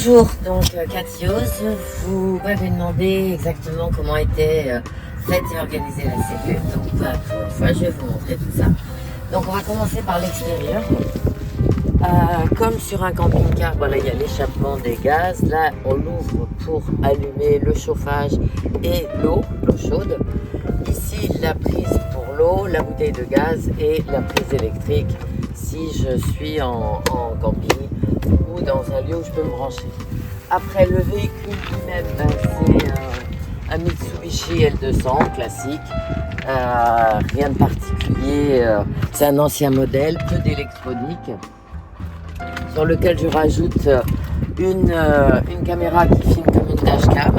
Bonjour, donc Cathyose, vous m'avez demandé exactement comment était faite et organisée la cellule. Donc pour une fois, je vais vous montrer tout ça. Donc on va commencer par l'extérieur. Comme sur un camping-car, voilà, il y a l'échappement des gaz. Là, on l'ouvre pour allumer le chauffage et l'eau chaude. Ici, la prise pour l'eau, la bouteille de gaz et la prise électrique si je suis en camping ou dans un lieu où je peux me brancher. Après, le véhicule lui-même, c'est un Mitsubishi L200 classique. Rien de particulier, c'est un ancien modèle, peu d'électronique, sur lequel je rajoute une caméra qui filme comme une dashcam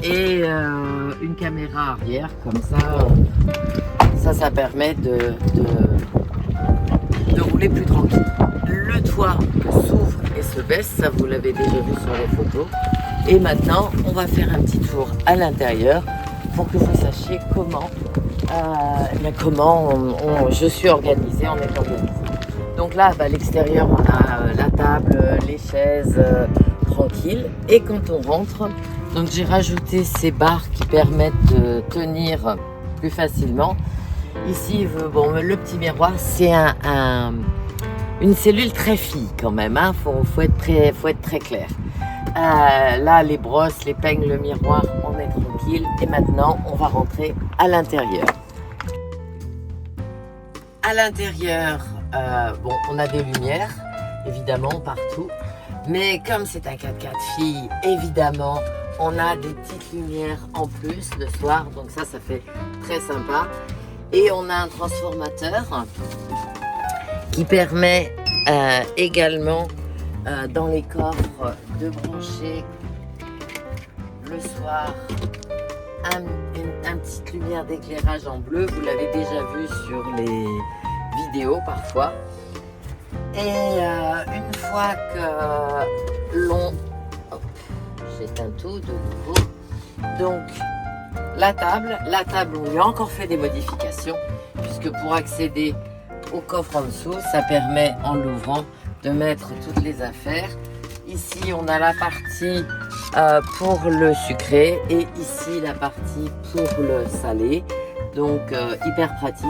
et une caméra arrière, comme ça permet de rouler plus tranquille. Le toit s'ouvre et se baisse, ça vous l'avez déjà vu sur les photos. Et maintenant, on va faire un petit tour à l'intérieur pour que vous sachiez comment je suis organisée, on est organisé. Donc là, à l'extérieur, on a la table, les chaises tranquilles. Et quand on rentre, donc j'ai rajouté ces barres qui permettent de tenir plus facilement. Ici, bon, le petit miroir, c'est une cellule très fine quand même. Hein. Faut être très clair. Là, les brosses, les peignes, le miroir, on est tranquille. Et maintenant, on va rentrer à l'intérieur. À l'intérieur, bon, on a des lumières, évidemment, partout. Mais comme c'est un 4x4 fille, évidemment, on a des petites lumières en plus le soir. Donc ça fait très sympa. Et on a un transformateur qui permet également dans les coffres de brancher le soir une petite lumière d'éclairage en bleu. Vous l'avez déjà vu sur les vidéos parfois. Et une fois que l'on... j'éteins tout de nouveau. Donc la table, on lui a encore fait des modifications puisque pour accéder au coffre en dessous, ça permet en l'ouvrant de mettre toutes les affaires. Ici, on a la partie pour le sucré et ici la partie pour le salé. Donc hyper pratique.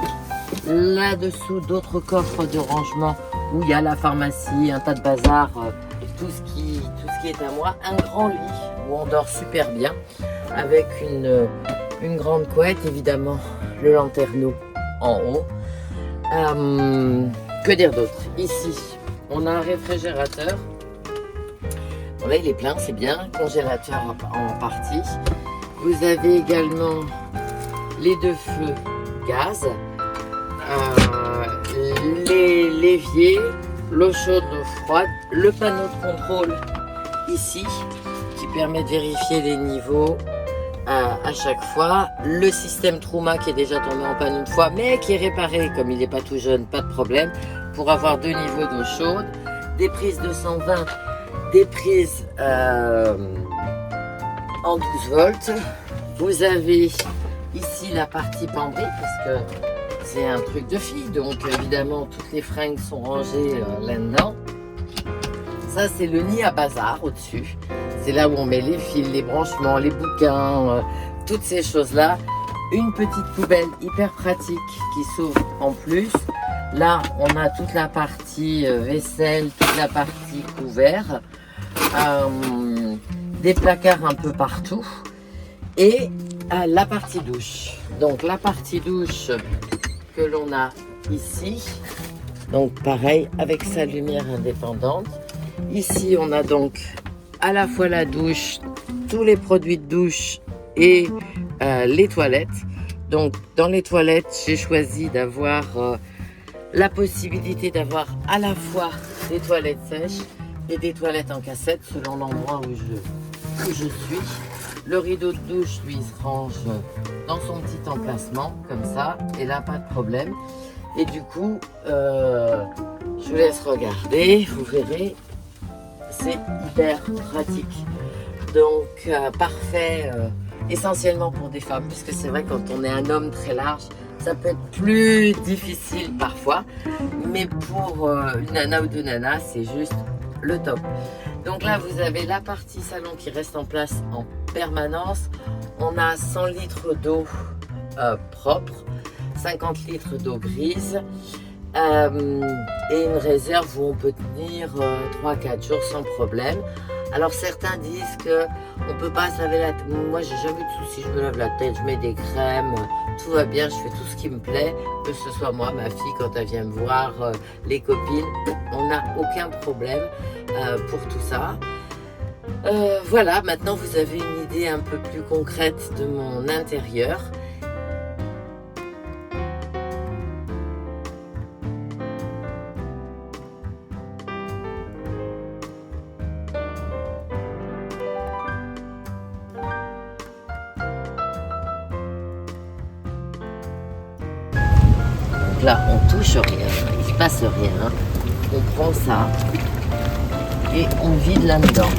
Là-dessous, d'autres coffres de rangement où il y a la pharmacie, un tas de bazar, tout ce qui est à moi. Un grand lit où on dort super bien avec une grande couette, évidemment le lanterneau en haut. Que dire d'autre? Ici, on a un réfrigérateur. Bon, là, il est plein, c'est bien. Congélateur en partie. Vous avez également les deux feux gaz, l'évier, l'eau chaude, l'eau froide, le panneau de contrôle ici qui permet de vérifier les niveaux à chaque fois. Le système Truma qui est déjà tombé en panne une fois mais qui est réparé comme il n'est pas tout jeune, pas de problème, pour avoir deux niveaux d'eau chaude, des prises de 120, des prises en 12 volts. Vous avez ici la partie penderie parce que c'est un truc de fille, donc évidemment toutes les fringues sont rangées là-dedans. Ça c'est le nid à bazar au-dessus. C'est là où on met les fils, les branchements, les bouquins, toutes ces choses-là. Une petite poubelle hyper pratique qui s'ouvre en plus. Là, on a toute la partie vaisselle, toute la partie couvert, des placards un peu partout et la partie douche. Donc la partie douche que l'on a ici, donc pareil avec sa lumière indépendante. Ici, on a donc à la fois la douche, tous les produits de douche et les toilettes. Donc dans les toilettes, j'ai choisi d'avoir la possibilité d'avoir à la fois des toilettes sèches et des toilettes en cassette selon l'endroit où je suis. Le rideau de douche, lui, se range dans son petit emplacement, comme ça, et là, pas de problème. Et du coup, je vous laisse regarder, vous verrez, c'est hyper pratique. Donc, parfait, essentiellement pour des femmes, puisque c'est vrai, quand on est un homme très large, ça peut être plus difficile parfois, mais pour une nana ou deux nanas, c'est juste le top. Donc là, vous avez la partie salon qui reste en place en permanence. On a 100 litres d'eau propre, 50 litres d'eau grise et une réserve où on peut tenir 3-4 jours sans problème. Alors certains disent qu'on ne peut pas se laver la tête. Moi, j'ai jamais eu de soucis, je me lave la tête, je mets des crèmes, tout va bien, je fais tout ce qui me plaît, que ce soit moi, ma fille, quand elle vient me voir, les copines, on n'a aucun problème pour tout ça. Voilà, maintenant vous avez une idée un peu plus concrète de mon intérieur. Donc là, on touche rien, il se passe rien. On prend ça et on vide là-dedans.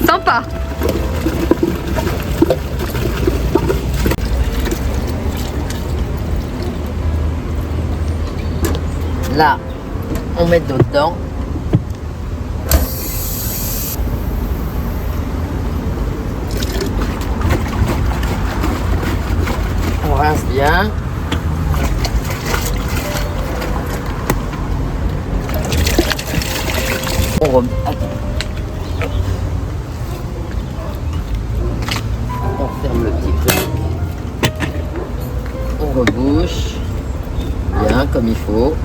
Sympa. Là, on met de l'eau dedans. On rince bien. On ferme le petit truc. On rebouche bien comme il faut.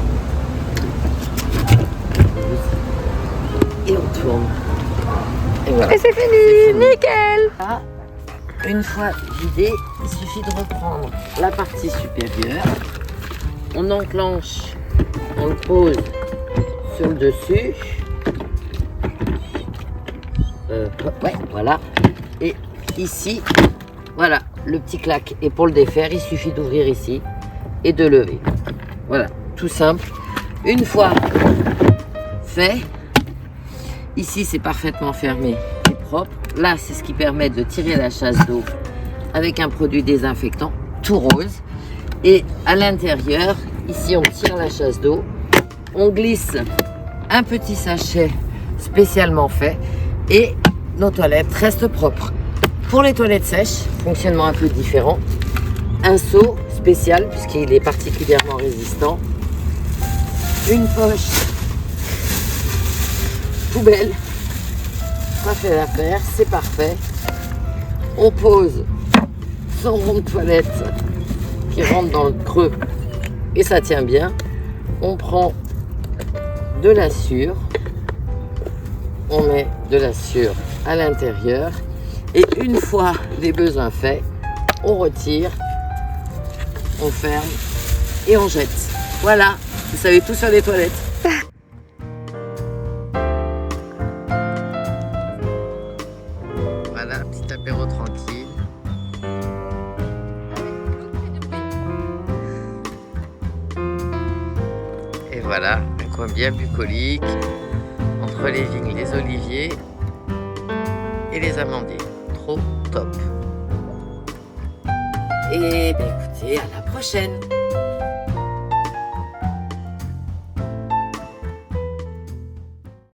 Et on tourne. Et voilà. Et c'est fini, nickel. Là, une fois vidé, il suffit de reprendre la partie supérieure. On enclenche, on le pose sur le dessus. Ouais, voilà. Et ici, voilà, le petit claque. Et pour le défaire, il suffit d'ouvrir ici et de lever. Voilà, tout simple. Une fois fait, ici c'est parfaitement fermé et propre. Là, c'est ce qui permet de tirer la chasse d'eau avec un produit désinfectant tout rose. Et à l'intérieur, ici on tire la chasse d'eau, on glisse un petit sachet spécialement fait et nos toilettes restent propres. Pour les toilettes sèches, fonctionnement un peu différent. Un seau spécial puisqu'il est particulièrement résistant. Une poche poubelle. Ça fait l'affaire, c'est parfait. On pose son rond de toilette qui rentre dans le creux et ça tient bien. On prend de la sûre. On met de la sûre à l'intérieur et une fois les besoins faits, on retire, on ferme et on jette. Voilà, vous savez tout sur les toilettes. Voilà, petit apéro tranquille. Et voilà, un coin bien bucolique entre les vignes, les oliviers et les amandiers. Trop top. Et écoutez, à la prochaine.